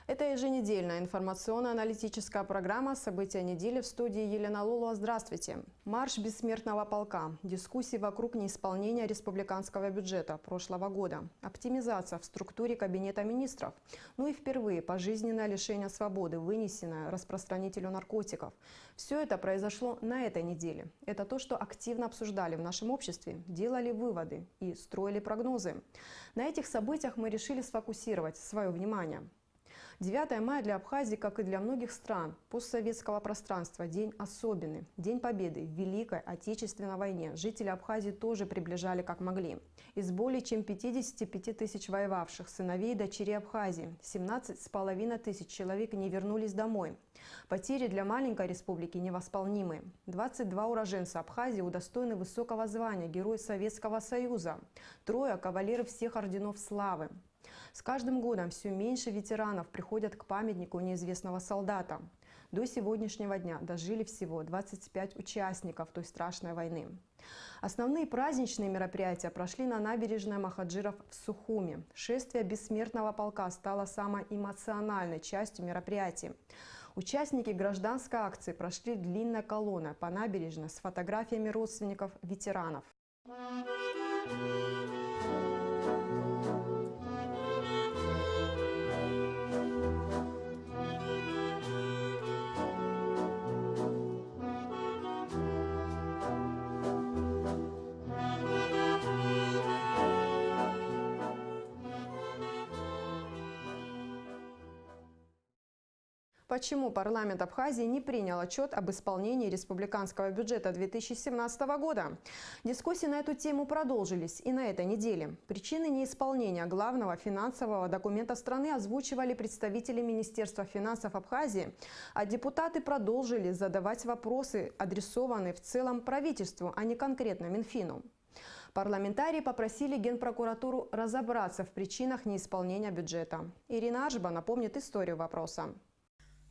Это еженедельная информационно-аналитическая программа «События недели» в студии Елена Лолуа. Здравствуйте. Марш бессмертного полка. Дискуссии вокруг неисполнения республиканского бюджета прошлого года. Оптимизация в структуре Кабинета министров. Ну и впервые пожизненное лишение свободы, вынесенное распространителю наркотиков. Все это произошло на этой неделе. Это то, что активно обсуждали в нашем обществе, делали выводы и строили прогнозы. На этих событиях мы решили сфокусировать свое внимание. 9 мая для Абхазии, как и для многих стран постсоветского пространства, день особенный. День Победы в Великой Отечественной войне. Жители Абхазии тоже приближали как могли. Из более чем 55 тысяч воевавших сыновей и дочерей Абхазии 17,5 тысяч человек не вернулись домой. Потери для маленькой республики невосполнимы. 22 уроженца Абхазии удостоены высокого звания Герой Советского Союза. 3 кавалеров всех орденов славы. С каждым годом все меньше ветеранов приходят к памятнику неизвестного солдата. До сегодняшнего дня дожили всего 25 участников той страшной войны. Основные праздничные мероприятия прошли на набережной Махаджиров в Сухуми. Шествие бессмертного полка стало самой эмоциональной частью мероприятий. Участники гражданской акции прошли длинной колонной по набережной с фотографиями родственников ветеранов. Почему парламент Абхазии не принял отчет об исполнении республиканского бюджета 2017 года? Дискуссии на эту тему продолжились и на этой неделе. Причины неисполнения главного финансового документа страны озвучивали представители Министерства финансов Абхазии, а депутаты продолжили задавать вопросы, адресованные в целом правительству, а не конкретно Минфину. Парламентарии попросили Генпрокуратуру разобраться в причинах неисполнения бюджета. Ирина Ажба напомнит историю вопроса.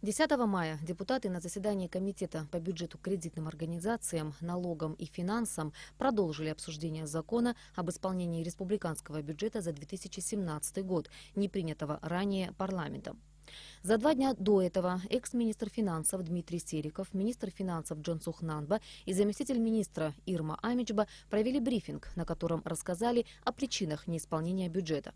10 мая депутаты на заседании Комитета по бюджету, кредитным организациям, налогам и финансам продолжили обсуждение закона об исполнении республиканского бюджета за 2017 год, не принятого ранее парламентом. За 2 дня до этого экс-министр финансов Дмитрий Сериков, министр финансов Джансух Нанба и заместитель министра Ирма Амичба провели брифинг, на котором рассказали о причинах неисполнения бюджета.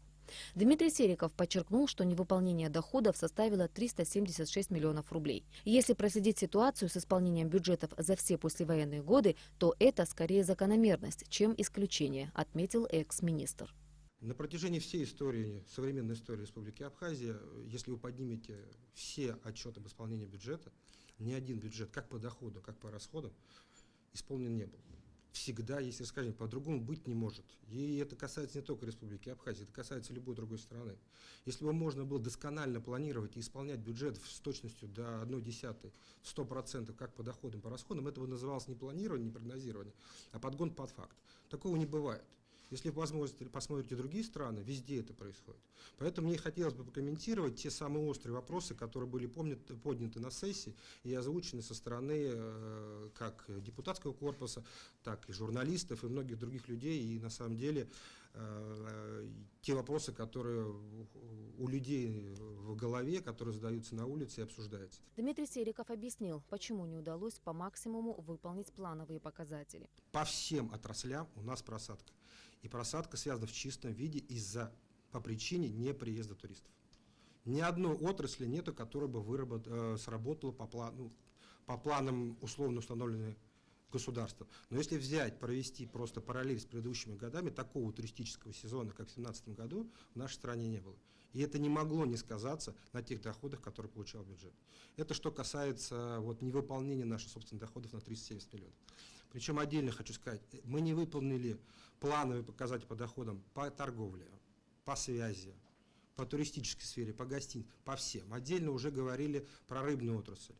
Дмитрий Сериков подчеркнул, что невыполнение доходов составило 376 миллионов рублей. Если проследить ситуацию с исполнением бюджетов за все послевоенные годы, то это скорее закономерность, чем исключение, отметил экс-министр. На протяжении всей истории, современной истории Республики Абхазия, если вы поднимете все отчеты об исполнении бюджета, ни один бюджет, как по доходу, как по расходам, исполнен не был. Всегда, если скажем, по-другому быть не может. И это касается не только Республики Абхазия, это касается любой другой страны. Если бы можно было досконально планировать и исполнять бюджет с точностью до 1/10, 100%, как по доходам, по расходам, это бы называлось не планирование, не прогнозирование, а подгон под факт. Такого не бывает. Если вы посмотрите другие страны, везде это происходит. Поэтому мне хотелось бы прокомментировать те самые острые вопросы, которые были подняты на сессии и озвучены со стороны как депутатского корпуса, так и журналистов и многих других людей. И на самом деле те вопросы, которые у людей в голове, которые задаются на улице и обсуждаются. Дмитрий Сериков объяснил, почему не удалось по максимуму выполнить плановые показатели. По всем отраслям у нас просадка. И просадка связана в чистом виде по причине неприезда туристов. Ни одной отрасли нету, которая бы сработала по планам условно установленных государством. Но если провести просто параллель с предыдущими годами, такого туристического сезона, как в 2017 году, в нашей стране не было. И это не могло не сказаться на тех доходах, которые получал бюджет. Это что касается невыполнения наших собственных доходов на 370 миллионов. Причем отдельно хочу сказать, мы не выполнили плановые показатели по доходам по торговле, по связи, по туристической сфере, по гостиницам, по всем. Отдельно уже говорили про рыбную отрасль.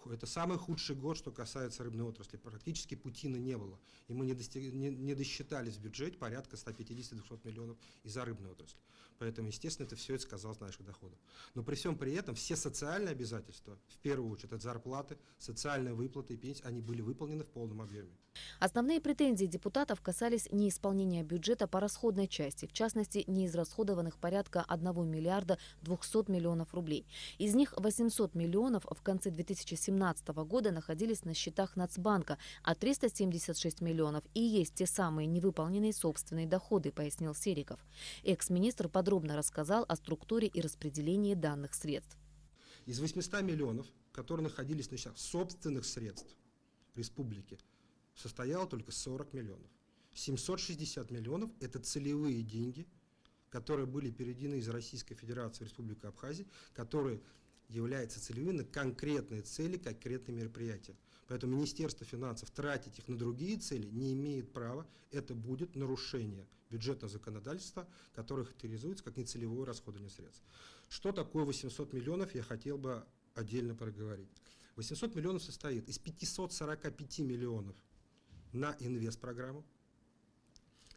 Это самый худший год, что касается рыбной отрасли. Практически путина не было. И мы не досчитались в бюджете порядка 150-200 миллионов из-за рыбной отрасли. Поэтому, естественно, это сказалось на наших доходах. Но при всем при этом все социальные обязательства, в первую очередь, это зарплаты, социальные выплаты и пенсии, они были выполнены в полном объеме. Основные претензии депутатов касались неисполнения бюджета по расходной части, в частности, неизрасходованных порядка 1 миллиарда 200 миллионов рублей. Из них 800 миллионов в конце 2017 года находились на счетах Нацбанка, а 376 миллионов и есть те самые невыполненные собственные доходы, пояснил Сериков. Экс-министр подробно рассказал о структуре и распределении данных средств. Из 800 миллионов, которые находились на счетах собственных средств республики, состояло только 40 миллионов. 760 миллионов – это целевые деньги, которые были переведены из Российской Федерации в Республику Абхазия, которые являются целевыми на конкретные цели, конкретные мероприятия. Поэтому Министерство финансов тратить их на другие цели не имеет права. Это будет нарушение бюджетного законодательства, которое характеризуется как нецелевое расходование средств. Что такое 800 миллионов, я хотел бы отдельно проговорить. 800 миллионов состоит из 545 миллионов на инвестпрограмму,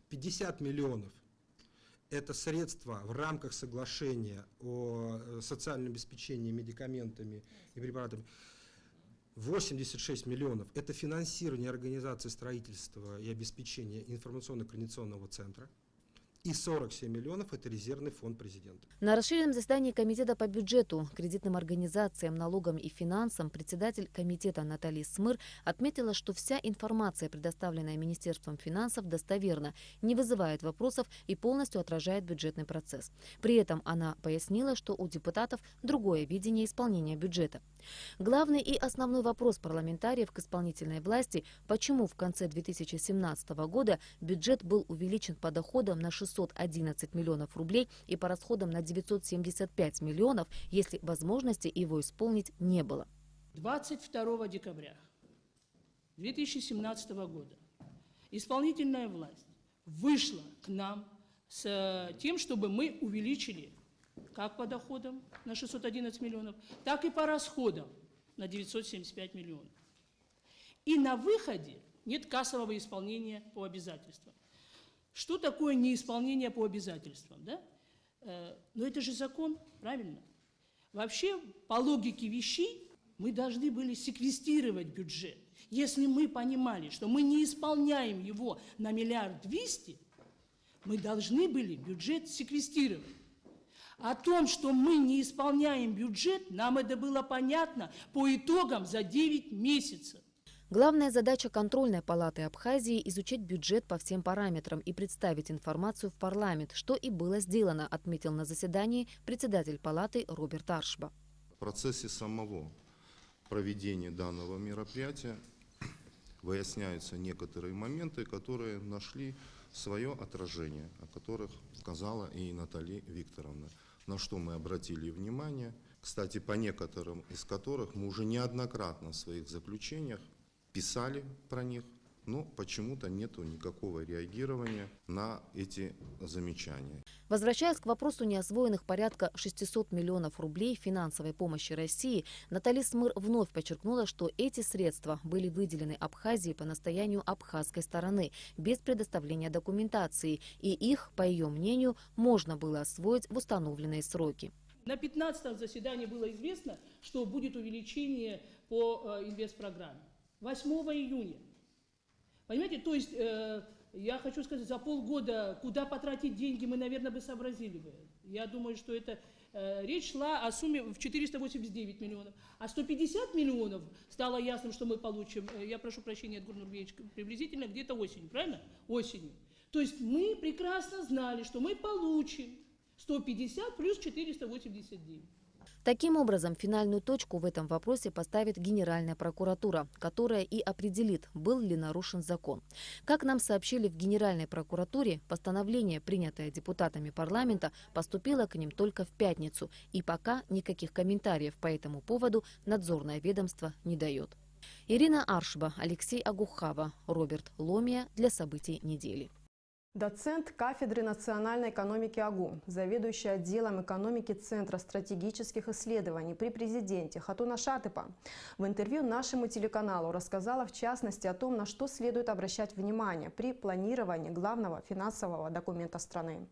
50 миллионов – это средства в рамках соглашения о социальном обеспечении медикаментами и препаратами, 86 миллионов – это финансирование организации строительства и обеспечения информационно-координационного центра, и 47 миллионов – это резервный фонд президента. На расширенном заседании Комитета по бюджету, кредитным организациям, налогам и финансам председатель комитета Наталья Смыр отметила, что вся информация, предоставленная Министерством финансов, достоверна, не вызывает вопросов и полностью отражает бюджетный процесс. При этом она пояснила, что у депутатов другое видение исполнения бюджета. Главный и основной вопрос парламентариев к исполнительной власти – почему в конце 2017 года бюджет был увеличен по доходам на 611 миллионов рублей и по расходам на 975 миллионов, если возможности его исполнить не было. 22 декабря 2017 года исполнительная власть вышла к нам с тем, чтобы мы увеличили как по доходам на 611 миллионов, так и по расходам на 975 миллионов. И на выходе нет кассового исполнения по обязательствам. Что такое неисполнение по обязательствам? Да? Но это же закон, правильно? Вообще, по логике вещей, мы должны были секвестировать бюджет. Если мы понимали, что мы не исполняем его на 1 200 000 000, мы должны были бюджет секвестировать. О том, что мы не исполняем бюджет, нам это было понятно по итогам за 9 месяцев. Главная задача контрольной палаты Абхазии – изучить бюджет по всем параметрам и представить информацию в парламент, что и было сделано, отметил на заседании председатель палаты Роберт Аршба. В процессе самого проведения данного мероприятия выясняются некоторые моменты, которые нашли свое отражение, о которых сказала и Наталья Викторовна, на что мы обратили внимание. Кстати, по некоторым из которых мы уже неоднократно в своих заключениях писали про них, но почему-то нету никакого реагирования на эти замечания. Возвращаясь к вопросу неосвоенных порядка 600 миллионов рублей финансовой помощи России, Наталья Смыр вновь подчеркнула, что эти средства были выделены Абхазии по настоянию абхазской стороны, без предоставления документации, и их, по ее мнению, можно было освоить в установленные сроки. На 15-м заседании было известно, что будет увеличение по инвестпрограмме. 8 июня. Понимаете, то есть, я хочу сказать, за полгода, куда потратить деньги, мы, наверное, бы сообразили бы. Я думаю, что это речь шла о сумме в 489 миллионов. А 150 миллионов стало ясным, что мы получим, я прошу прощения, Эдгар Нурбеевич, приблизительно где-то осенью, правильно? Осенью. То есть мы прекрасно знали, что мы получим 150 плюс 489. Таким образом, финальную точку в этом вопросе поставит Генеральная прокуратура, которая и определит, был ли нарушен закон. Как нам сообщили в Генеральной прокуратуре, постановление, принятое депутатами парламента, поступило к ним только в пятницу, и пока никаких комментариев по этому поводу надзорное ведомство не дает. Ирина Аршба, Алексей Агухава, Роберт Ломия для событий недели. Доцент кафедры национальной экономики АГУ, заведующий отделом экономики Центра стратегических исследований при президенте Хатуна Шатыпа в интервью нашему телеканалу рассказала в частности о том, на что следует обращать внимание при планировании главного финансового документа страны.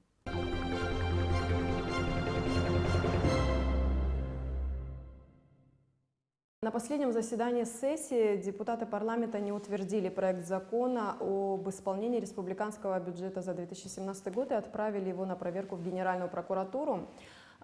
На последнем заседании сессии депутаты парламента не утвердили проект закона об исполнении республиканского бюджета за 2017 год и отправили его на проверку в Генеральную прокуратуру.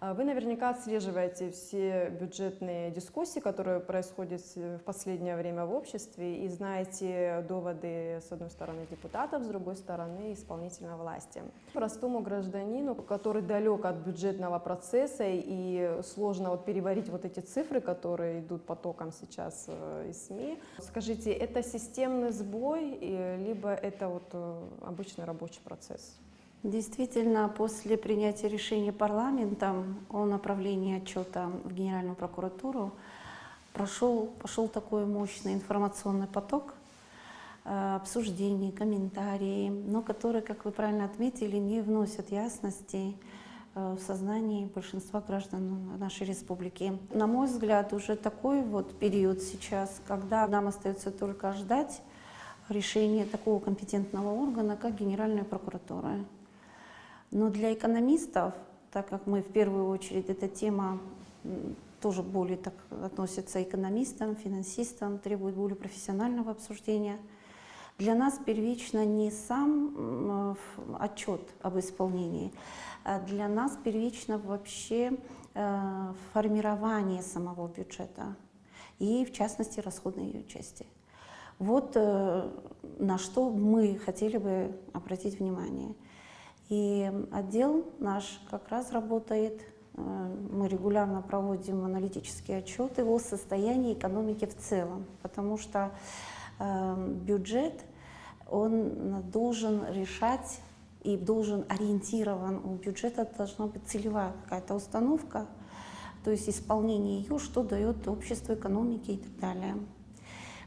Вы наверняка отслеживаете все бюджетные дискуссии, которые происходят в последнее время в обществе, и знаете доводы, с одной стороны, депутатов, с другой стороны, исполнительной власти. Простому гражданину, который далек от бюджетного процесса и сложно переварить эти цифры, которые идут потоком сейчас из СМИ, скажите, это системный сбой, либо это обычный рабочий процесс? Действительно, после принятия решения парламентом о направлении отчета в Генеральную прокуратуру пошел такой мощный информационный поток обсуждений, комментариев, но которые, как вы правильно отметили, не вносят ясности в сознании большинства граждан нашей республики. На мой взгляд, уже такой период сейчас, когда нам остается только ждать решения такого компетентного органа, как Генеральная прокуратура. Но для экономистов, так как мы в первую очередь, эта тема тоже более так относится к экономистам, финансистам, требует более профессионального обсуждения, для нас первично не сам отчет об исполнении, а для нас первично вообще формирование самого бюджета и, в частности, расходной ее части. Вот на что мы хотели бы обратить внимание. И отдел наш как раз работает, мы регулярно проводим аналитические отчеты о состоянии экономики в целом, потому что бюджет, он должен решать и должен ориентирован, у бюджета должна быть целевая какая-то установка, то есть исполнение ее, что дает обществу, экономике и так далее.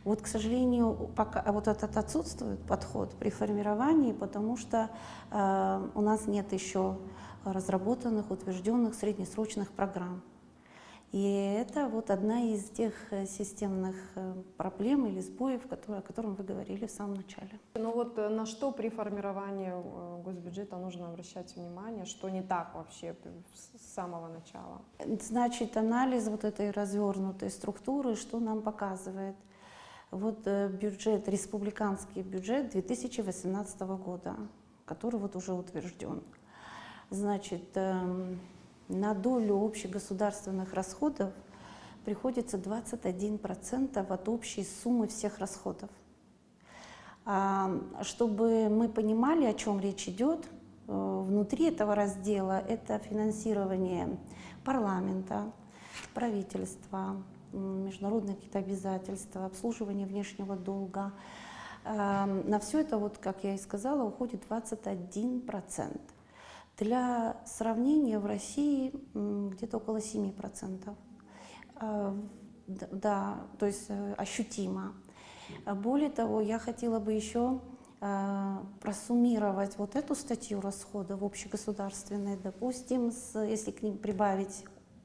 К сожалению, пока этот отсутствует подход при формировании, потому что у нас нет еще разработанных, утвержденных среднесрочных программ. И это одна из тех системных проблем или сбоев, о котором вы говорили в самом начале. На что при формировании госбюджета нужно обращать внимание, что не так вообще с самого начала? Значит, анализ этой развернутой структуры, что нам показывает? Бюджет, республиканский бюджет 2018 года, который уже утвержден. Значит, на долю общегосударственных расходов приходится 21% от общей суммы всех расходов. Чтобы мы понимали, о чем речь идет, внутри этого раздела это финансирование парламента, правительства, международные какие-то обязательства, обслуживание внешнего долга. На все это, как я и сказала, уходит 21%. Для сравнения, в России где-то около 7%. Да, то есть ощутимо. Более того, я хотела бы еще просуммировать эту статью расходов общегосударственные, допустим, если к ним прибавить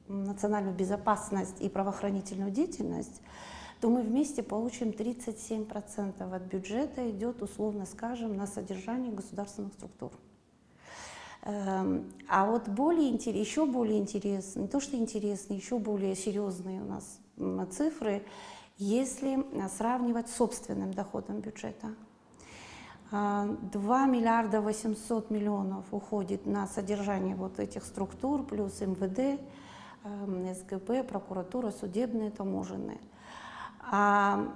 национальную безопасность и правоохранительную деятельность, то мы вместе получим 37% от бюджета идет, условно скажем, на содержание государственных структур. А еще более интересно, не то что интересно, еще более серьезные у нас цифры, если сравнивать с собственным доходом бюджета. 2 миллиарда 800 миллионов уходит на содержание этих структур, плюс МВД, СГБ, прокуратура, судебные, таможенные. А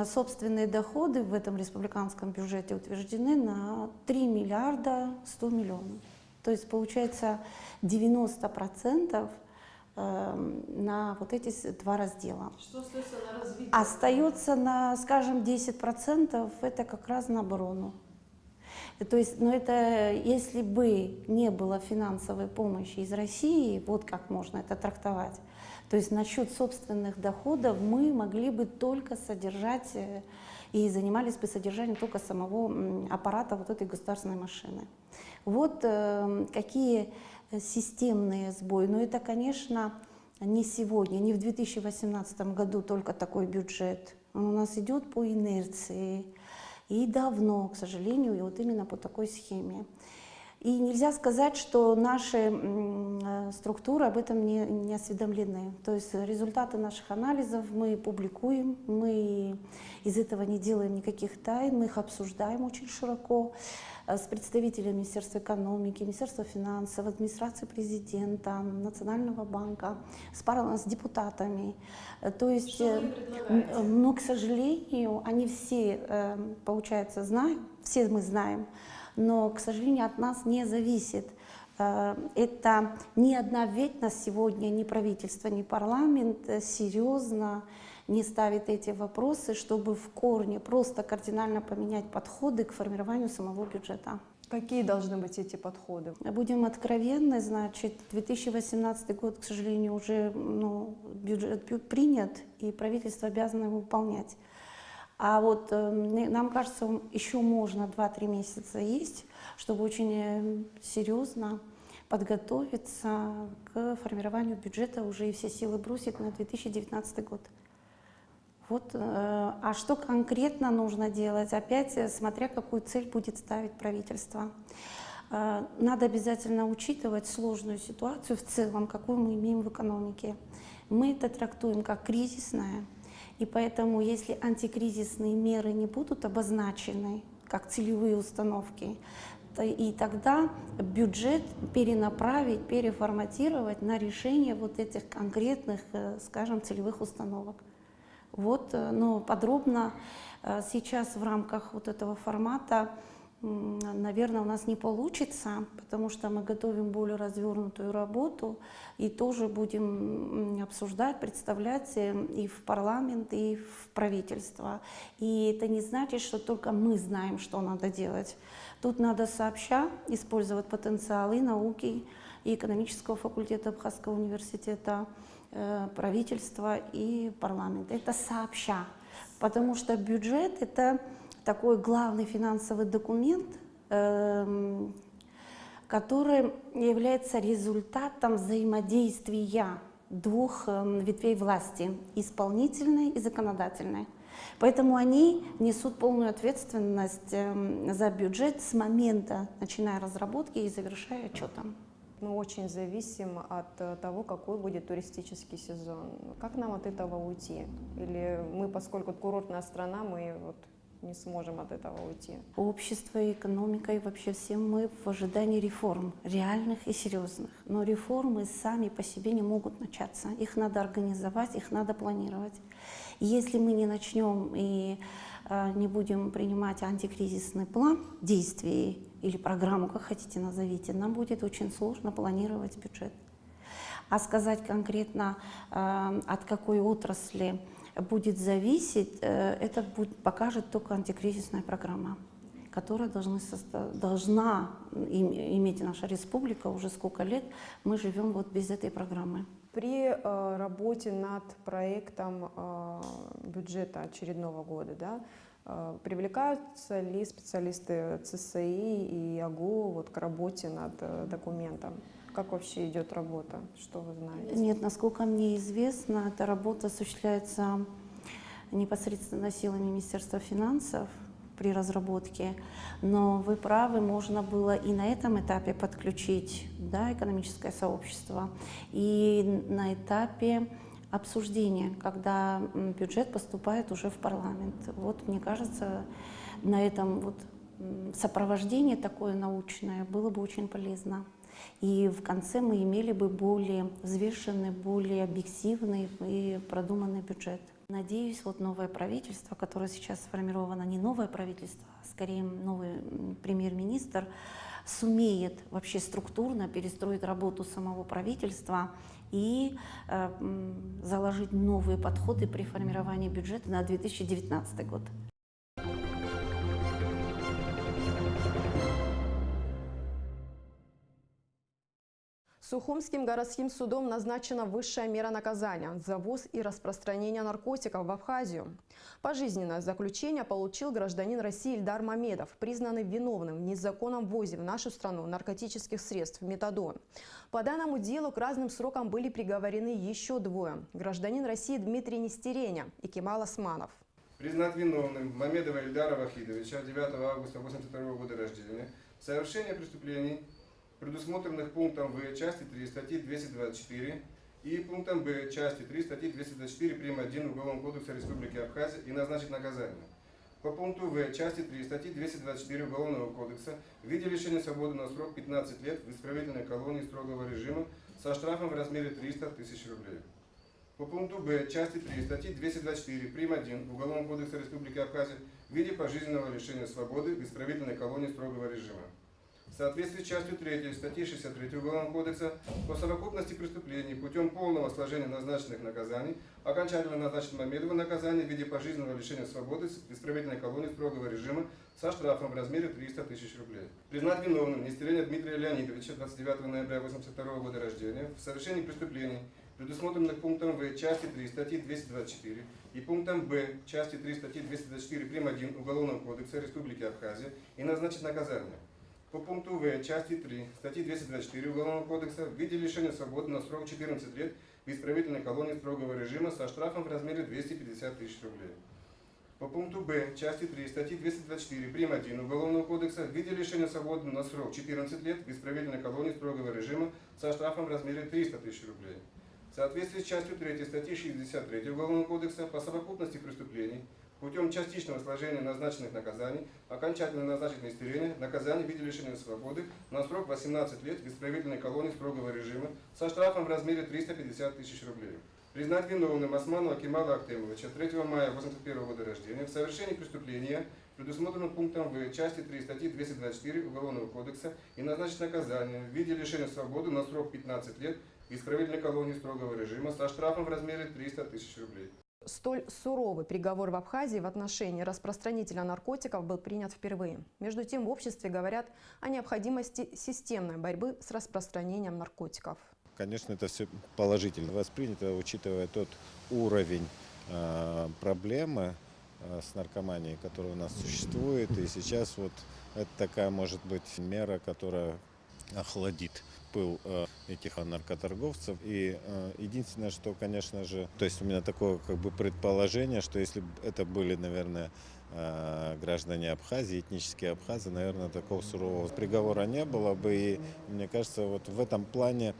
собственные доходы в этом республиканском бюджете утверждены на 3 миллиарда 100 миллионов. То есть получается 90% на эти два раздела. Что остается на развитие? Остается скажем, 10% это как раз на оборону. То есть, это если бы не было финансовой помощи из России, как можно это трактовать, то есть насчет собственных доходов мы могли бы только содержать и занимались бы содержанием только самого аппарата вот этой государственной машины. Вот какие системные сбои. Но это, конечно, не сегодня, не в 2018 году только такой бюджет. Он у нас идет по инерции и давно, к сожалению, и вот именно по такой схеме. И нельзя сказать, что наши структуры об этом не осведомлены. То есть результаты наших анализов мы публикуем, мы из этого не делаем никаких тайн, мы их обсуждаем очень широко с представителями Министерства экономики, Министерства финансов, администрации президента, Национального банка, с депутатами. То есть, но, к сожалению, они все, получается, знают, все мы знаем, но, к сожалению, от нас не зависит. Это ни одна ветвь на сегодня, ни правительство, ни парламент серьезно не ставит эти вопросы, чтобы в корне просто кардинально поменять подходы к формированию самого бюджета. Какие должны быть эти подходы? Будем откровенны, значит, 2018 год, к сожалению, уже бюджет принят, и правительство обязано его выполнять. А вот нам кажется, еще можно 2-3 месяца есть, чтобы очень серьезно подготовиться к формированию бюджета, уже и все силы бросить на 2019 год. Вот. А что конкретно нужно делать? Опять, смотря какую цель будет ставить правительство. Надо обязательно учитывать сложную ситуацию в целом, какую мы имеем в экономике. Мы это трактуем как кризисное. И поэтому, если антикризисные меры не будут обозначены как целевые установки, и тогда бюджет перенаправить, переформатировать на решение вот этих конкретных, скажем, целевых установок. Вот, но подробно сейчас в рамках вот этого формата, наверное, у нас не получится, потому что мы готовим более развернутую работу и тоже будем обсуждать, представлять и в парламент, и в правительство. И это не значит, что только мы знаем, что надо делать. Тут надо сообща использовать потенциал и науки, и экономического факультета Абхазского университета, правительства и парламента. Это сообща, потому что бюджет — это такой главный финансовый документ, который является результатом взаимодействия двух ветвей власти — исполнительной и законодательной. Поэтому они несут полную ответственность за бюджет с момента, начиная разработки и завершая отчетом. Мы очень зависим от того, какой будет туристический сезон. Как нам от этого уйти? Или мы, поскольку курортная страна, мы не сможем от этого уйти? Общество, экономика и вообще все мы в ожидании реформ, реальных и серьезных. Но реформы сами по себе не могут начаться. Их надо организовать, их надо планировать. И если мы не начнем и не будем принимать антикризисный план действий или программу, как хотите назовите, нам будет очень сложно планировать бюджет. А сказать конкретно, от какой отрасли будет зависеть, это покажет только антикризисная программа, которая должна иметь наша республика уже сколько лет. Мы живем вот без этой программы. При работе над проектом бюджета очередного года, да, привлекаются ли специалисты ЦСИ и АГУ к работе над документом? Как вообще идет работа? Что вы знаете? Нет, насколько мне известно, эта работа осуществляется непосредственно силами Министерства финансов при разработке, но вы правы, можно было и на этом этапе подключить, да, экономическое сообщество, и на этапе обсуждения, когда бюджет поступает уже в парламент. Вот, мне кажется, на этом сопровождение такое научное было бы очень полезно. И в конце мы имели бы более взвешенный, более объективный и продуманный бюджет. Надеюсь, новое правительство, которое сейчас сформировано, не новое правительство, а скорее новый премьер-министр, сумеет вообще структурно перестроить работу самого правительства и заложить новые подходы при формировании бюджета на 2019 год. Сухумским городским судом назначена высшая мера наказания – завоз и распространение наркотиков в Абхазию. Пожизненное заключение получил гражданин России Ильдар Мамедов, признанный виновным в незаконном ввозе в нашу страну наркотических средств метадон. По данному делу к разным срокам были приговорены еще двое – гражданин России Дмитрий Нестереня и Кемал Османов. Признат виновным Мамедова Ильдара Вахидовича, 9 августа 1982 года рождения, в совершении преступлений, предусмотренных пунктом В части 3 статьи 224 и пунктом Б части 3 статьи 224 прим. 1 Уголовного кодекса Республики Абхазия и назначить наказание. По пункту В части 3 статьи 224 Уголовного кодекса в виде лишения свободы на срок 15 лет в исправительной колонии строгого режима со штрафом в размере 300 тысяч рублей. По пункту Б части 3 статьи 224 прим. 1 Уголовного кодекса Республики Абхазия в виде пожизненного лишения свободы в исправительной колонии строгого режима. В соответствии с частью 3 статьи 63 Уголовного кодекса по совокупности преступлений путем полного сложения назначенных наказаний окончательно назначить Мамедову наказание в виде пожизненного лишения свободы в исправительной колонии строгого режима со штрафом в размере 300 тысяч рублей. Признать виновным Нестереня Дмитрия Леонидовича, 29 ноября 1982 года рождения, в совершении преступлений, предусмотренных пунктом В части 3 статьи 224 и пунктом Б части 3 статьи 224 прим. 1 Уголовного кодекса Республики Абхазия и назначить наказание. По пункту В части 3 статьи 224 Уголовного кодекса в виде лишения свободы на срок 14 лет в исправительной колонии строгого режима со штрафом в размере 250 тысяч рублей. По пункту Б части 3 статьи 224 прим. 1 Уголовного кодекса в виде лишения свободы на срок 14 лет в исправительной колонии строгого режима со штрафом в размере 300 тысяч рублей. В соответствии с частью 3 статьи 63 Уголовного кодекса по совокупности преступлений путем частичного сложения назначенных наказаний окончательно назначить Нестереня наказание в виде лишения свободы на срок 18 лет в исправительной колонии строгого режима со штрафом в размере 350 тысяч рублей. Признать виновным Османова Кемала Актемовича, 3 мая 1981 года рождения, в совершении преступления, предусмотренного пунктом В части 3 статьи 224 Уголовного кодекса и назначить наказание в виде лишения свободы на срок 15 лет в исправительной колонии строгого режима со штрафом в размере 300 тысяч рублей. Столь суровый приговор в Абхазии в отношении распространителя наркотиков был принят впервые. Между тем в обществе говорят о необходимости системной борьбы с распространением наркотиков. Конечно, это все положительно воспринято, учитывая тот уровень проблемы с наркоманией, которая у нас существует. И сейчас вот это такая может быть мера, которая охладит пыл этих наркоторговцев. И единственное, что, конечно же, то есть у меня такое как бы предположение, что если бы это были, наверное, граждане Абхазии, этнические абхазы, наверное, такого сурового приговора не было бы. И мне кажется, вот в этом плане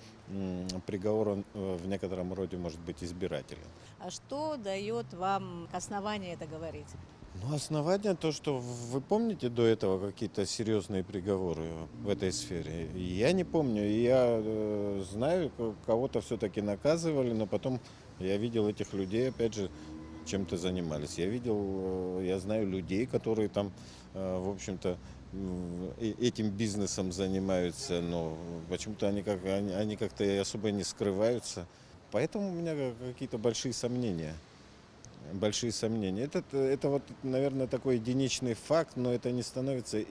приговор он в некотором роде может быть избирателен. А что дает вам основание это говорить? Ну, основание то, что вы помните до этого какие-то серьезные приговоры в этой сфере? Я не помню. Я знаю, кого-то все-таки наказывали, но потом я видел этих людей, опять же, чем-то занимались. Я знаю людей, которые там, в общем-то, этим бизнесом занимаются, но почему-то они как-то особо не скрываются. Поэтому у меня какие-то большие сомнения. Это вот, наверное, такой единичный факт, но это не становится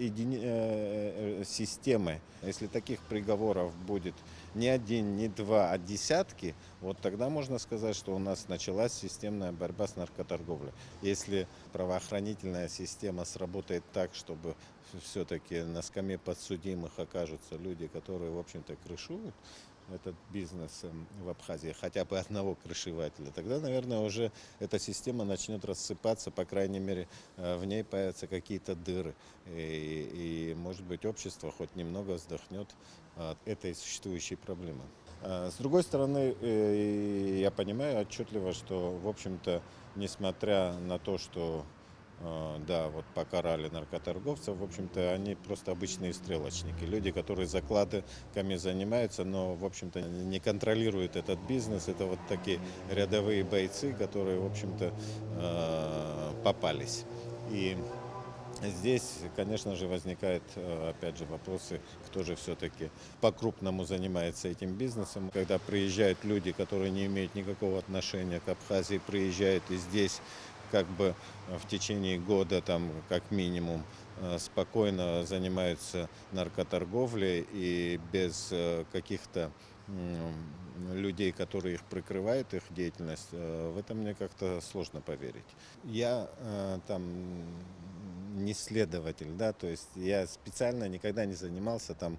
системой. Если таких приговоров будет не один, не два, а десятки, вот тогда можно сказать, что у нас началась системная борьба с наркоторговлей. Если правоохранительная система сработает так, чтобы все-таки на скамье подсудимых окажутся люди, которые, в общем-то, крышуют этот бизнес в Абхазии, хотя бы одного крышевателя, тогда, наверное, уже эта система начнет рассыпаться, по крайней мере, в ней появятся какие-то дыры. И, может быть, общество хоть немного вздохнет от этой существующей проблемы. С другой стороны, я понимаю отчетливо, что, в общем-то, несмотря на то, что да, вот покарали наркоторговцев, в общем-то, они просто обычные стрелочники. Люди, которые закладками занимаются, но, в общем-то, не контролируют этот бизнес. Это вот такие рядовые бойцы, которые, в общем-то, попались. И здесь, конечно же, возникают, опять же, вопросы, кто же все-таки по-крупному занимается этим бизнесом. Когда приезжают люди, которые не имеют никакого отношения к Абхазии, приезжают и здесь как бы в течение года там как минимум спокойно занимаются наркоторговлей и без каких-то людей, которые их прикрывают, их деятельность, в это мне как-то сложно поверить. Я там не следователь, да, то есть я специально никогда не занимался там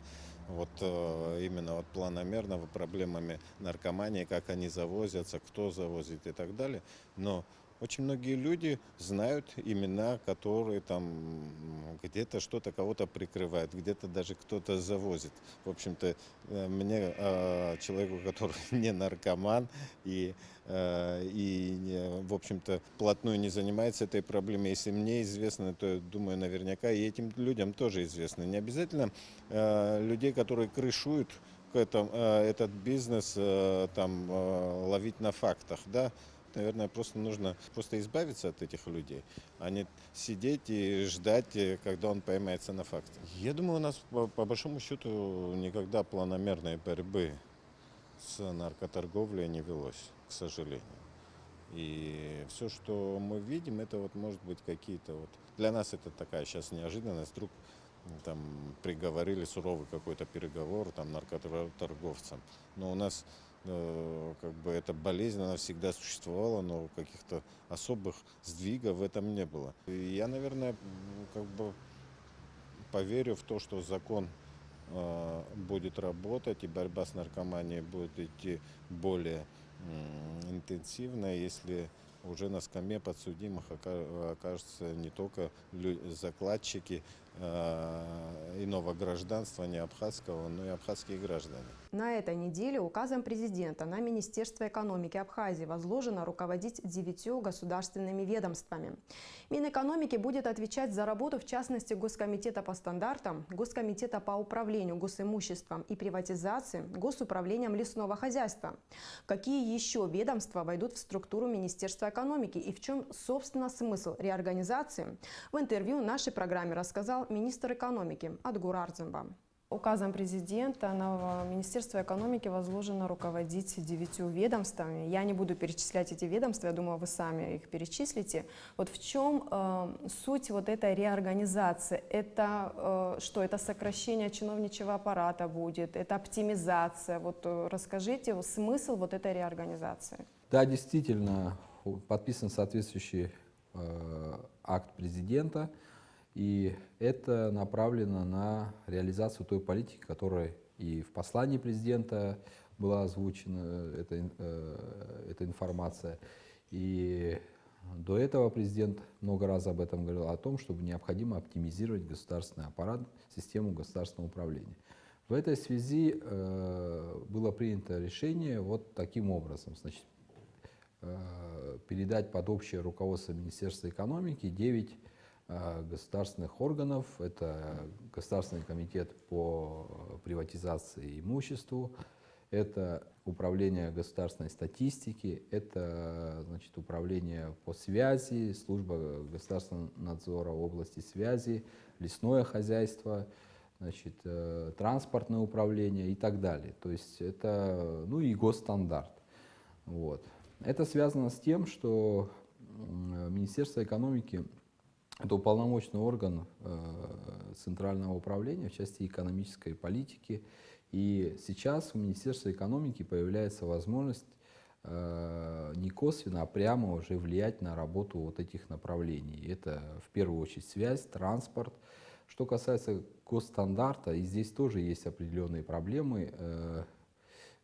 вот именно вот планомерно проблемами наркомании, как они завозятся, кто завозит и так далее. Но очень многие люди знают имена, которые там где-то что-то кого-то прикрывают, где-то даже кто-то завозит. В общем-то, мне, человеку, который не наркоман и в общем-то, вплотную не занимается этой проблемой, если мне известно, то, думаю, наверняка и этим людям тоже известно. Не обязательно людей, которые крышуют этот бизнес, там, ловить на фактах, да. Наверное, просто нужно избавиться от этих людей, а не сидеть и ждать, когда он поймается на факте. Я думаю, у нас по большому счету никогда планомерной борьбы с наркоторговлей не велось, к сожалению. И все, что мы видим, это вот может быть какие-то вот... Для нас это такая сейчас неожиданность, вдруг там приговорили суровый какой-то переговор там наркоторговцам. Но у нас как бы эта болезнь, она всегда существовала, но каких-то особых сдвигов в этом не было. И я, наверное, как бы поверю в то, что закон будет работать и борьба с наркоманией будет идти более интенсивно, если уже на скамье подсудимых окажутся не только закладчики иного гражданства, не абхазского, но и абхазские граждане. На этой неделе указом президента на Министерство экономики Абхазии возложено руководить 9 государственными ведомствами. Минэкономики будет отвечать за работу, в частности, Госкомитета по стандартам, Госкомитета по управлению госимуществом и приватизации, Госуправлением лесного хозяйства. Какие еще ведомства войдут в структуру Министерства экономики и в чем, собственно, смысл реорганизации, в интервью нашей программе рассказал министр экономики Адгур Ардзимба. Указом президента на Министерство экономики возложено руководить 9 ведомствами. Я не буду перечислять эти ведомства, я думаю, вы сами их перечислите. Вот в чем суть вот этой реорганизации? Это что? Это сокращение чиновничьего аппарата будет? Это оптимизация? Вот расскажите смысл вот этой реорганизации. Да, действительно, подписан соответствующий акт президента. И это направлено на реализацию той политики, которая и в послании президента была озвучена, эта информация. И до этого президент много раз об этом говорил, о том, чтобы необходимо оптимизировать государственный аппарат, систему государственного управления. В этой связи было принято решение вот таким образом. Значит, передать под общее руководство Министерства экономики 9 государственных органов. Это Государственный комитет по приватизации имуществу, это Управление государственной статистики, это, значит, Управление по связи, Служба государственного надзора в области связи, лесное хозяйство, значит, транспортное управление и так далее. То есть это, ну и госстандарт. Вот. Это связано с тем, что Министерство экономики — это уполномоченный орган Центрального управления в части экономической политики. И сейчас в Министерстве экономики появляется возможность не косвенно, а прямо уже влиять на работу вот этих направлений. Это в первую очередь связь, транспорт. Что касается госстандарта, и здесь тоже есть определенные проблемы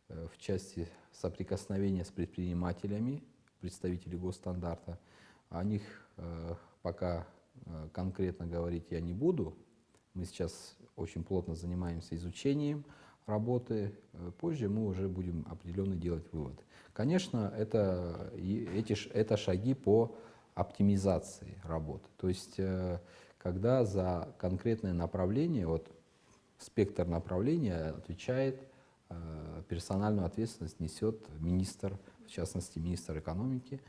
в части соприкосновения с предпринимателями, представителей госстандарта. О них пока конкретно говорить я не буду. Мы сейчас очень плотно занимаемся изучением работы. Позже мы уже будем определенно делать выводы. Конечно, это шаги по оптимизации работы. То есть, когда за конкретное направление, вот спектр направления отвечает, персональную ответственность несет министр, в частности, министр экономики.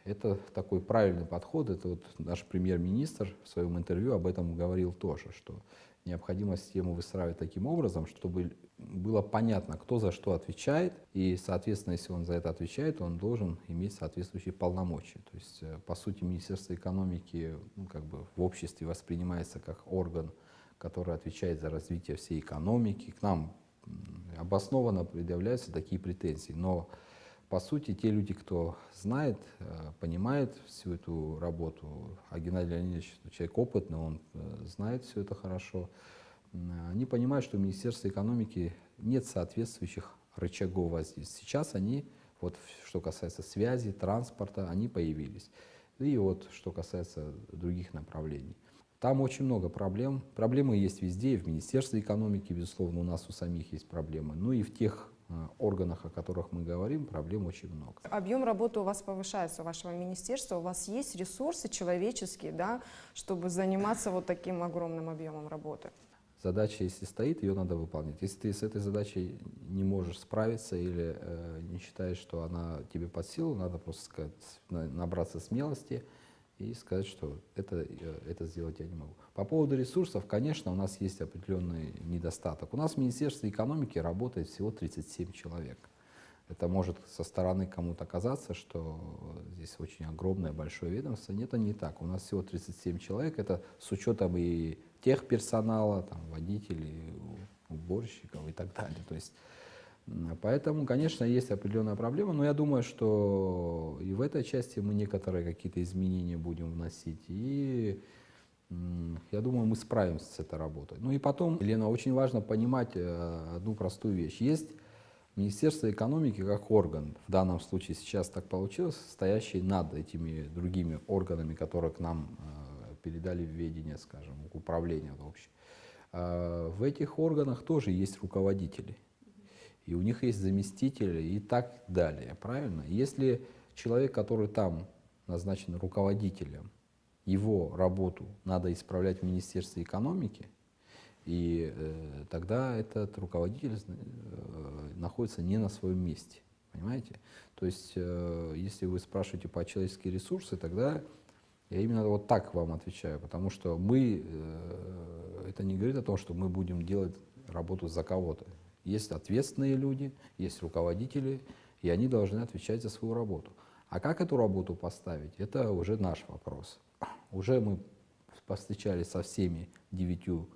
Это такой правильный подход. Это вот наш премьер-министр в своем интервью об этом говорил тоже, что необходимо систему выстраивать таким образом, чтобы было понятно, кто за что отвечает, и, соответственно, если он за это отвечает, он должен иметь соответствующие полномочия. То есть, по сути, Министерство экономики в обществе воспринимается как орган, который отвечает за развитие всей экономики. К нам обоснованно предъявляются такие претензии. Но, по сути, те люди, кто знает, понимает всю эту работу, а Геннадий Леонидович человек опытный, он знает все это хорошо, они понимают, что в Министерстве экономики нет соответствующих рычагов воздействия. Сейчас они, вот что касается связи, транспорта, они появились. И вот что касается других направлений. Там очень много проблем. Проблемы есть везде, и в Министерстве экономики, безусловно, у нас у самих есть проблемы. Ну и в тех органах, о которых мы говорим, проблем очень много. Объем работы у вас повышается, у вашего министерства. У вас есть ресурсы человеческие, да, чтобы заниматься вот таким огромным объемом работы? Задача, если стоит, ее надо выполнять. Если ты с этой задачей не можешь справиться или не считаешь, что она тебе под силу, надо просто набраться смелости и сказать, что это сделать я не могу. По поводу ресурсов, конечно, у нас есть определенный недостаток. У нас в Министерстве экономики работает всего 37 человек. Это может со стороны кому-то казаться, что здесь очень огромное, большое ведомство. Нет, это не так. У нас всего 37 человек. Это с учетом и техперсонала, там, водителей, уборщиков и так далее. То есть, поэтому, конечно, есть определенная проблема, но я думаю, что и в этой части мы некоторые какие-то изменения будем вносить. И я думаю, мы справимся с этой работой. Ну и потом, Елена, очень важно понимать одну простую вещь. Есть Министерство экономики как орган, в данном случае сейчас так получилось, стоящий над этими другими органами, которые к нам передали в ведение, скажем, управление общее. В этих органах тоже есть руководители, и у них есть заместители и так далее, правильно? Если человек, который там назначен руководителем, его работу надо исправлять в Министерстве экономики, и тогда этот руководитель находится не на своем месте, понимаете? То есть, если вы спрашиваете по человеческие ресурсы, тогда я именно вот так вам отвечаю, потому что это не говорит о том, что мы будем делать работу за кого-то. Есть ответственные люди, есть руководители, и они должны отвечать за свою работу. А как эту работу поставить, это уже наш вопрос. Уже мы повстречались со всеми 9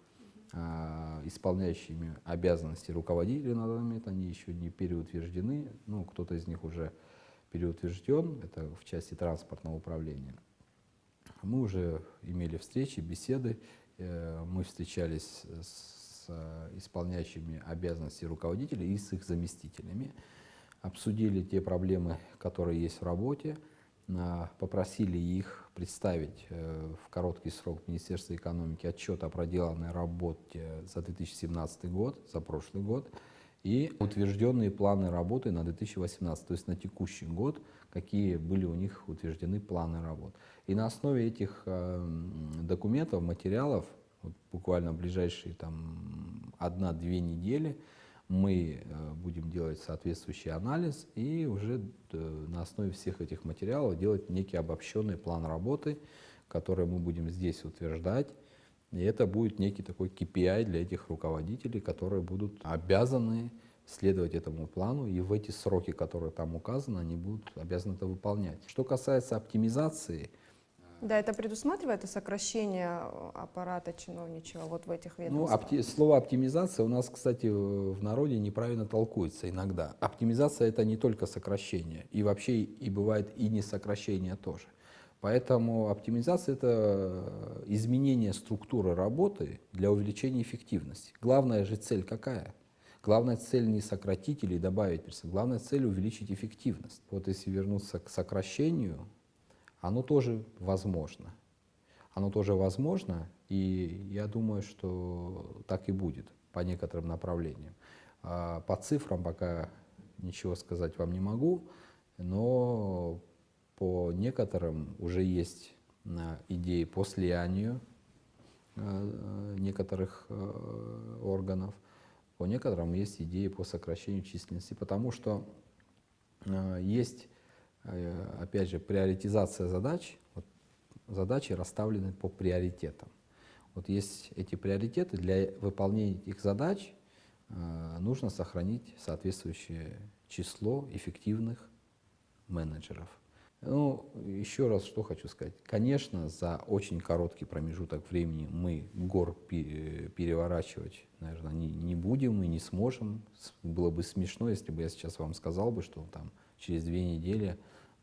исполняющими обязанности руководителей на данный момент, они еще не переутверждены, ну, кто-то из них уже переутвержден, это в части транспортного управления. Мы уже имели встречи, беседы, мы встречались с исполняющими обязанности руководителей и с их заместителями, обсудили те проблемы, которые есть в работе, попросили их представить в короткий срок в Министерстве экономики отчет о проделанной работе за 2017 год, за прошлый год, и утвержденные планы работы на 2018, то есть на текущий год, какие были у них утверждены планы работ. И на основе этих документов, материалов, вот буквально в ближайшие 1-2 недели, мы будем делать соответствующий анализ и уже на основе всех этих материалов делать некий обобщенный план работы, который мы будем здесь утверждать. И это будет некий такой KPI для этих руководителей, которые будут обязаны следовать этому плану, и в эти сроки, которые там указаны, они будут обязаны это выполнять. Что касается оптимизации, да, это предусматривает и сокращение аппарата чиновничьего вот в этих ведомствах? Ну, слово оптимизация у нас, кстати, в народе неправильно толкуется иногда. Оптимизация — это не только сокращение, и вообще и бывает и не сокращение тоже. Поэтому оптимизация — это изменение структуры работы для увеличения эффективности. Главная же цель какая? Главная цель не сократить или добавить персонал, главная цель — увеличить эффективность. Вот если вернуться к сокращению, оно тоже возможно. Оно тоже возможно, и я думаю, что так и будет по некоторым направлениям. По цифрам пока ничего сказать вам не могу, но по некоторым уже есть идеи по слиянию некоторых органов, по некоторым есть идеи по сокращению численности, потому что есть, опять же, приоритизация задач. Вот задачи расставлены по приоритетам. Вот есть эти приоритеты, для выполнения этих задач нужно сохранить соответствующее число эффективных менеджеров. Ну, еще раз что хочу сказать. Конечно, за очень короткий промежуток времени мы гор переворачивать, наверное, не будем и не сможем. Было бы смешно, если бы я сейчас вам сказал бы, что там через 2 недели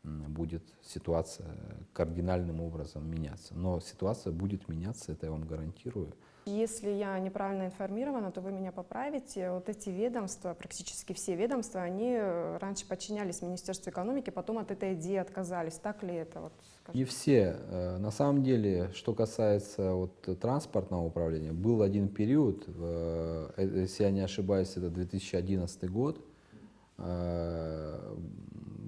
будет ситуация кардинальным образом меняться. Но ситуация будет меняться, это я вам гарантирую. Если я неправильно информирована, то вы меня поправите. Вот эти ведомства, практически все ведомства, они раньше подчинялись Министерству экономики, потом от этой идеи отказались. Так ли это? Вот, не все. На самом деле, что касается вот транспортного управления, был один период, если я не ошибаюсь, это 2011 год,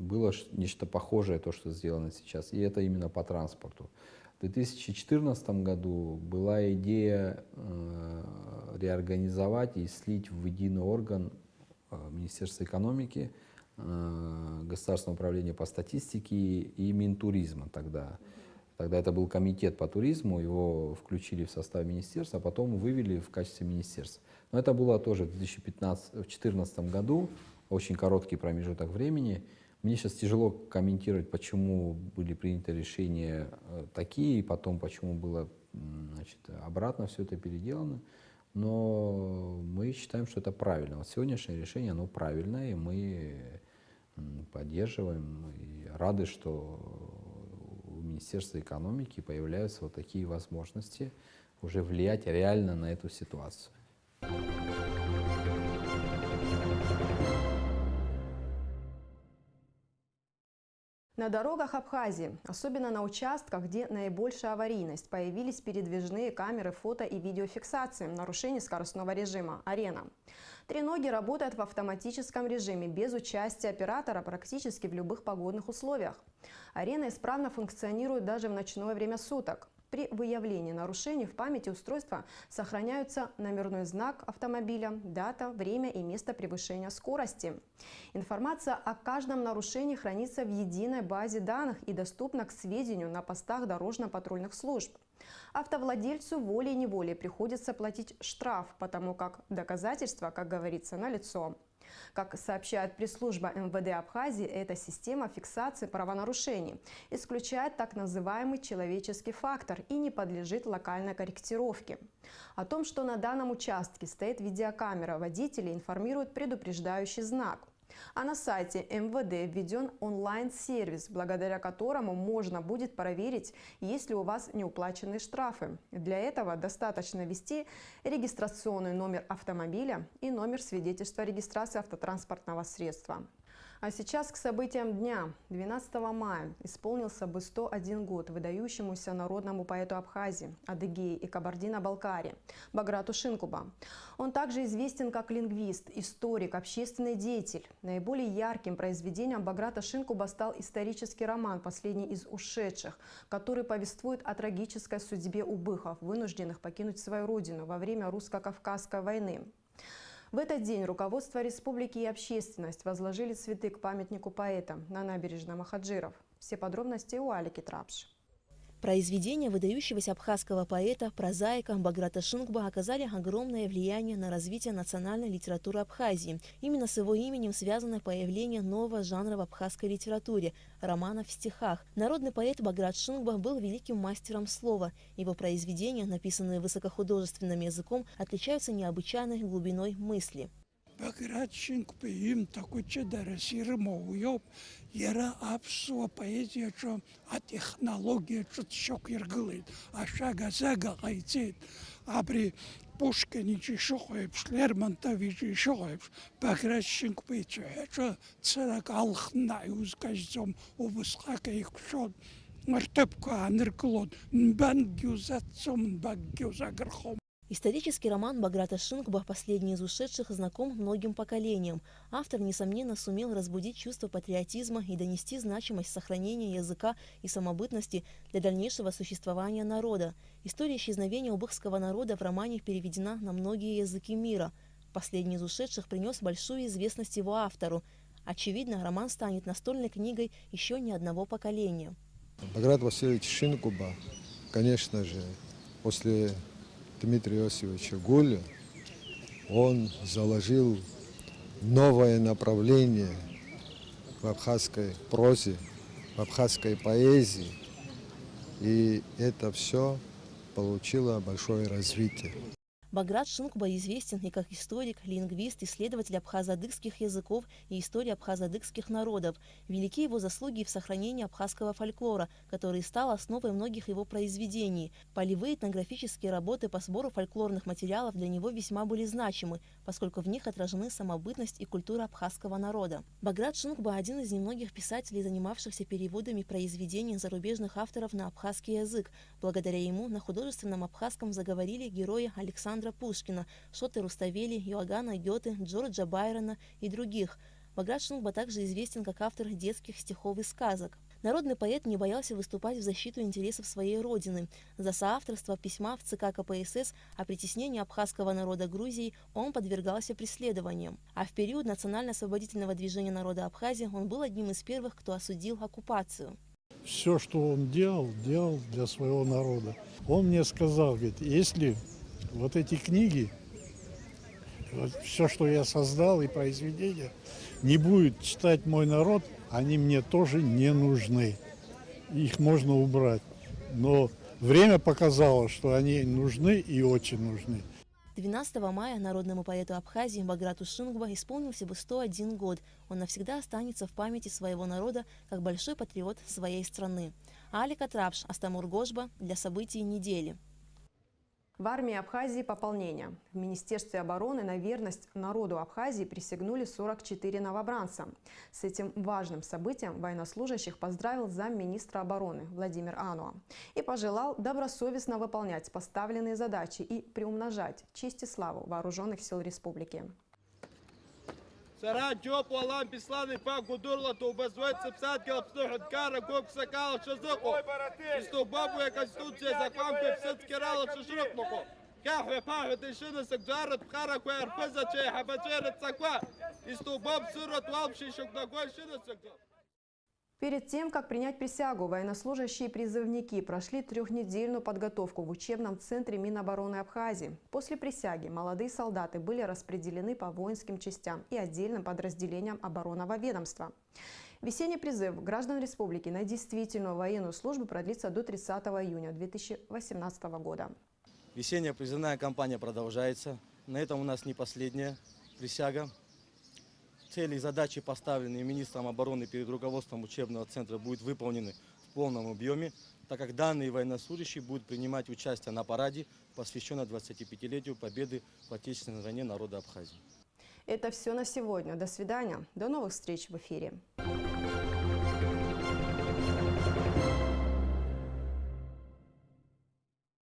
было нечто похожее то, что сделано сейчас, и это именно по транспорту. В 2014 году была идея реорганизовать и слить в единый орган Министерства экономики, Государственное управление по статистике и Минтуризма тогда. Тогда это был комитет по туризму, его включили в состав министерства, а потом вывели в качестве министерства. Но это было тоже в 2014 году, очень короткий промежуток времени. Мне сейчас тяжело комментировать, почему были приняты решения такие, и потом почему было, значит, обратно все это переделано. Но мы считаем, что это правильно. Вот сегодняшнее решение, оно правильное, и мы поддерживаем и рады, что у Министерства экономики появляются вот такие возможности уже влиять реально на эту ситуацию. На дорогах Абхазии, особенно на участках, где наибольшая аварийность, появились передвижные камеры фото- и видеофиксации нарушений скоростного режима «Арена». Треноги работают в автоматическом режиме без участия оператора практически в любых погодных условиях. «Арена» исправно функционирует даже в ночное время суток. При выявлении нарушений в памяти устройства сохраняются номерной знак автомобиля, дата, время и место превышения скорости. Информация о каждом нарушении хранится в единой базе данных и доступна к сведению на постах дорожно-патрульных служб. Автовладельцу волей-неволей приходится платить штраф, потому как доказательства, как говорится, налицо. Как сообщает пресс-служба МВД Абхазии, эта система фиксации правонарушений исключает так называемый человеческий фактор и не подлежит локальной корректировке. О том, что на данном участке стоит видеокамера, водителей информирует предупреждающий знак. А на сайте МВД введен онлайн-сервис, благодаря которому можно будет проверить, есть ли у вас неуплаченные штрафы. Для этого достаточно ввести регистрационный номер автомобиля и номер свидетельства о регистрации автотранспортного средства. А сейчас к событиям дня. 12 мая исполнился бы 101 год выдающемуся народному поэту Абхазии, Адыгеи и Кабардино-Балкарии Баграту Шинкуба. Он также известен как лингвист, историк, общественный деятель. Наиболее ярким произведением Баграта Шинкуба стал исторический роман «Последний из ушедших», который повествует о трагической судьбе убыхов, вынужденных покинуть свою родину во время русско-кавказской войны. В этот день руководство республики и общественность возложили цветы к памятнику поэта на набережной Махаджиров. Все подробности у Алики Трапш. Произведения выдающегося абхазского поэта, прозаика Баграта Шинкуба оказали огромное влияние на развитие национальной литературы Абхазии. Именно с его именем связано появление нового жанра в абхазской литературе – романов в стихах. Народный поэт Баграт Шинкуба был великим мастером слова. Его произведения, написанные высокохудожественным языком, отличаются необычайной глубиной мысли. Баграт Шинкуба им такой дарасирмоуёб, ера абсуа поэзия, что а технология что-то щек иргылит, а шага-зага гайцет, а при Пушкиничи шохаебш, Лермонтовичи шохаебш, Баграт Шинкуба что царак алхнай узкажцом обыскака их шот, мартепка анырклот, нбангюзацом, нбангюзагрхом. Исторический роман Баграта Шинкуба «Последний из ушедших» знаком многим поколениям. Автор, несомненно, сумел разбудить чувство патриотизма и донести значимость сохранения языка и самобытности для дальнейшего существования народа. История исчезновения убыхского народа в романе переведена на многие языки мира. «Последний из ушедших» принес большую известность его автору. Очевидно, роман станет настольной книгой еще не одного поколения. Баграт Васильевич Шинкуба, конечно же, после Дмитрия Иосифовича Гуля, он заложил новое направление в абхазской прозе, в абхазской поэзии. И это все получило большое развитие. Баграт Шынкба известен и как историк, лингвист, исследователь абхазо-адыгских языков и истории абхазо-адыгских народов. Велики его заслуги в сохранении абхазского фольклора, который стал основой многих его произведений. Полевые этнографические работы по сбору фольклорных материалов для него весьма были значимы, поскольку в них отражены самобытность и культура абхазского народа. Баграт Шынкба – один из немногих писателей, занимавшихся переводами произведений зарубежных авторов на абхазский язык. Благодаря ему на художественном абхазском заговорили герои Александра Пушкина, Шоты Руставели, Иоганна Гёте, Джорджа Байрона и других. Баграт Шынкба также известен как автор детских стихов и сказок. Народный поэт не боялся выступать в защиту интересов своей родины. За соавторство письма в ЦК КПСС о притеснении абхазского народа Грузии он подвергался преследованиям. А в период национально-освободительного движения народа Абхазии он был одним из первых, кто осудил оккупацию. Все, что он делал для своего народа. Он мне сказал, говорит, если вот эти книги, вот все, что я создал и произведения, не будет читать мой народ, они мне тоже не нужны. Их можно убрать. Но время показало, что они нужны и очень нужны. 12 мая народному поэту Абхазии Баграту Шынкба исполнился бы 101 год. Он навсегда останется в памяти своего народа как большой патриот своей страны. Алика Трапш, Астамур Гожба для событий недели. В армии Абхазии пополнение. В Министерстве обороны на верность народу Абхазии присягнули 44 новобранца. С этим важным событием военнослужащих поздравил замминистра обороны Владимир Ануа и пожелал добросовестно выполнять поставленные задачи и приумножать честь и славу вооруженных сил республики. Сара Джоп Алам Писланы Пак Гудурла то обозвать сапсатки обстухат кара гоп сакала шазоку. Исто бабу я конституция закон пепсат кирала шашрукнуку. Кахве пахве тишина сакджарат пхара куя арпаза чай хабачерат саква. Исто баб сурат валпши шукнагой шина сакджа. Перед тем, как принять присягу, военнослужащие и призывники прошли трехнедельную подготовку в учебном центре Минобороны Абхазии. После присяги молодые солдаты были распределены по воинским частям и отдельным подразделениям оборонного ведомства. Весенний призыв граждан республики на действительную военную службу продлится до 30 июня 2018 года. Весенняя призывная кампания продолжается. На этом у нас не последняя присяга. Цели и задачи, поставленные министром обороны перед руководством учебного центра, будут выполнены в полном объеме, так как данные военнослужащие будут принимать участие на параде, посвященном 25-летию победы в Отечественной войне народа Абхазии. Это все на сегодня. До свидания. До новых встреч в эфире.